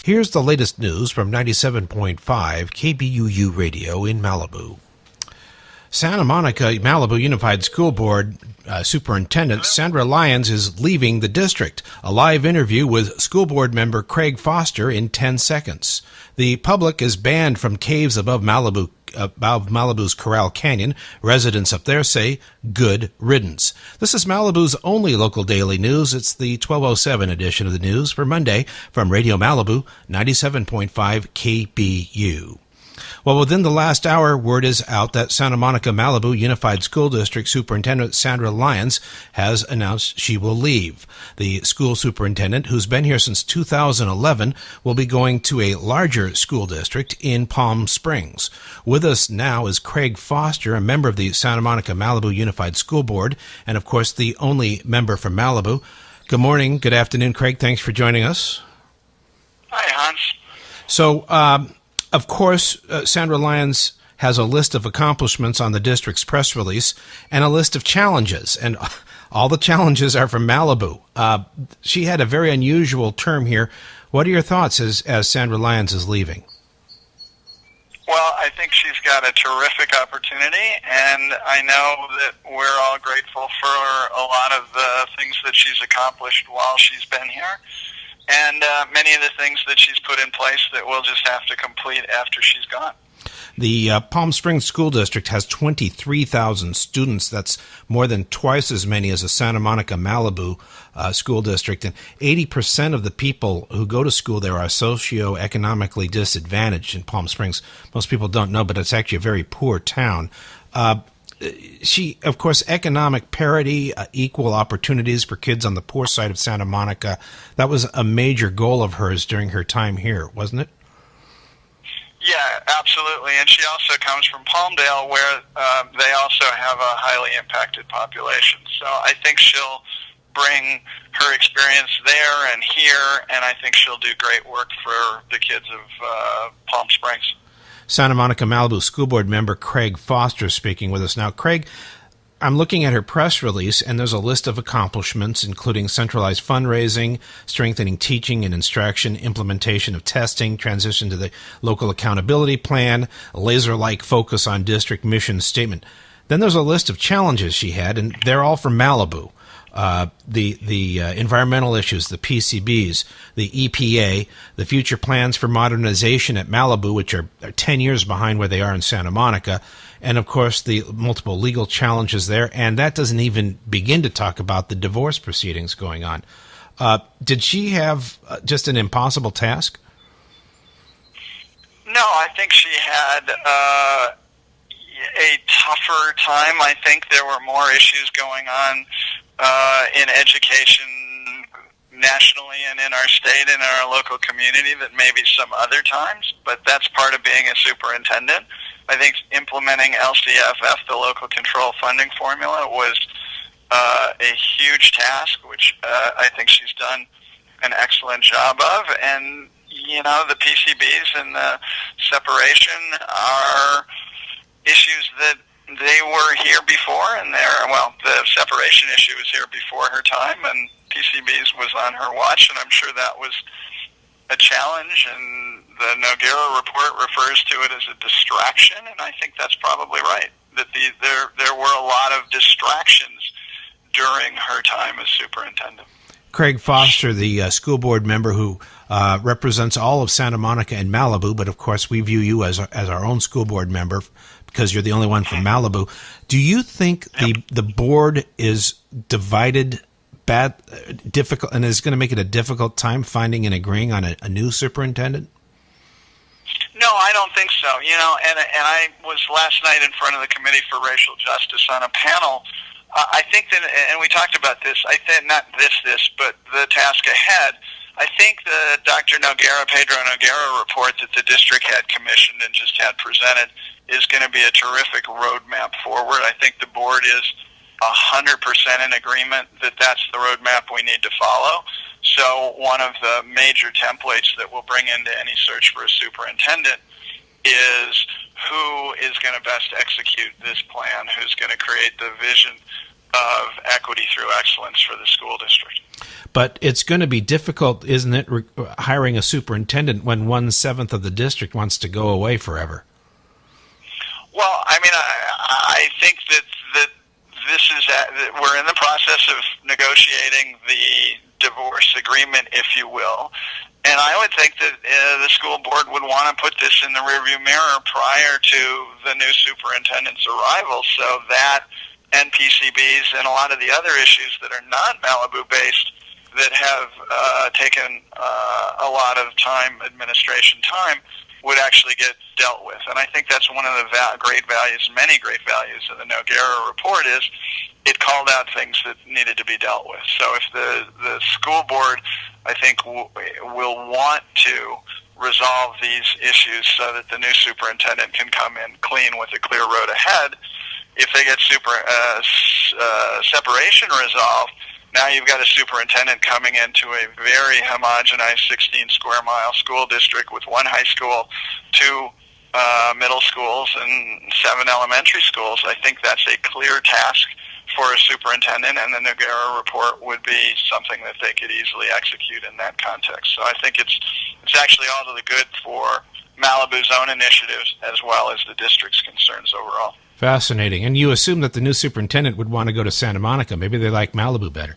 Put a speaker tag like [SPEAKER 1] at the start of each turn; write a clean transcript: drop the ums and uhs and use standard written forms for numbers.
[SPEAKER 1] Here's the latest news from 97.5 KBUU Radio in Malibu. Santa Monica Malibu Unified School Board Superintendent Sandra Lyons is leaving the district. A live interview with school board member Craig Foster in 10 seconds. The public is banned from caves above Malibu's Corral Canyon. Residents up there say, good riddance. This is Malibu's only local daily news. It's the 1207 edition of the news for Monday from Radio Malibu, 97.5 KBU. Well, within the last hour, word is out that Santa Monica Malibu Unified School District Superintendent Sandra Lyons has announced she will leave. The school superintendent, who's been here since 2011, will be going to a larger school district in Palm Springs. With us now is Craig Foster, a member of the Santa Monica Malibu Unified School Board, and of course the only member from Malibu. Good morning, good afternoon, Craig. Thanks for joining us.
[SPEAKER 2] Hi, Hans.
[SPEAKER 1] So, of course, Sandra Lyons has a list of accomplishments on the district's press release and a list of challenges, and all the challenges are from Malibu. She had a very unusual term here. What are your thoughts as Sandra Lyons is leaving?
[SPEAKER 2] Well, I think she's got a terrific opportunity, and I know that we're all grateful for a lot of the things that she's accomplished while she's been here. And many of the things that she's put in place that we'll just have to complete after she's gone.
[SPEAKER 1] The Palm Springs School District has 23,000 students. That's more than twice as many as the Santa Monica Malibu School District. And 80% of the people who go to school there are socioeconomically disadvantaged in Palm Springs. Most people don't know, but it's actually a very poor town. She, of course, economic parity, equal opportunities for kids on the poor side of Santa Monica. That was a major goal of hers during her time here, wasn't it?
[SPEAKER 2] Yeah, absolutely. And she also comes from Palmdale, where they also have a highly impacted population. So I think she'll bring her experience there and here, and I think she'll do great work for the kids of Palm Springs.
[SPEAKER 1] Santa Monica Malibu School Board member Craig Foster speaking with us now. Craig, I'm looking at her press release, and there's a list of accomplishments, including centralized fundraising, strengthening teaching and instruction, implementation of testing, transition to the local accountability plan, a laser-like focus on district mission statement. Then there's a list of challenges she had, and they're all from Malibu. The environmental issues, the PCBs, the EPA, the future plans for modernization at Malibu, which are 10 years behind where they are in Santa Monica, and of course the multiple legal challenges there, and that doesn't even begin to talk about the divorce proceedings going on. Did she have just an impossible task?
[SPEAKER 2] No, I think she had a tougher time. I think there were more issues going on in education nationally and in our state and in our local community than maybe some other times, but that's part of being a superintendent. I think implementing LCFF, the local control funding formula, was a huge task, which I think she's done an excellent job of. And, you know, the PCBs and the separation are issues that they were here before, and the separation issue was here before her time, and PCBs was on her watch, and I'm sure that was a challenge, and the Noguera report refers to it as a distraction, and I think that's probably right, that there were a lot of distractions during her time as superintendent.
[SPEAKER 1] Craig Foster, the school board member who represents all of Santa Monica and Malibu, but of course we view you as our own school board member because you're the only one from Malibu. Do you think the board is divided, difficult, and is going to make it a difficult time finding and agreeing on a new superintendent?
[SPEAKER 2] No, I don't think so. You know, and I was last night in front of the Committee for Racial Justice on a panel. I think that, and we talked about this, I think not this, but the task ahead. I think the Pedro Noguera report that the district had commissioned and just had presented is going to be a terrific roadmap forward. I think the board is 100% in agreement that that's the roadmap we need to follow. So one of the major templates that we'll bring into any search for a superintendent is who is going to best execute this plan, who's going to create the vision of equity through excellence for the school district.
[SPEAKER 1] But it's going to be difficult, isn't it, hiring a superintendent when 1/7 of the district wants to go away forever?
[SPEAKER 2] Well, I mean, I think that this is that we're in the process of negotiating the divorce agreement, if you will, and I would think that the school board would want to put this in the rearview mirror prior to the new superintendent's arrival, so that NPCBs and a lot of the other issues that are not Malibu-based that have taken a lot of administration time, would actually get dealt with. And I think that's one of the many great values of the Noguera report is it called out things that needed to be dealt with. So if the school board, I think, will want to resolve these issues so that the new superintendent can come in clean with a clear road ahead, if they get separation resolved, now you've got a superintendent coming into a very homogenized 16-square-mile school district with one high school, 2 middle schools, and 7 elementary schools. I think that's a clear task for a superintendent, and the Noguera report would be something that they could easily execute in that context. So I think it's actually all to the good for Malibu's own initiatives as well as the district's concerns overall.
[SPEAKER 1] Fascinating. And you assume that the new superintendent would want to go to Santa Monica. Maybe they like Malibu better.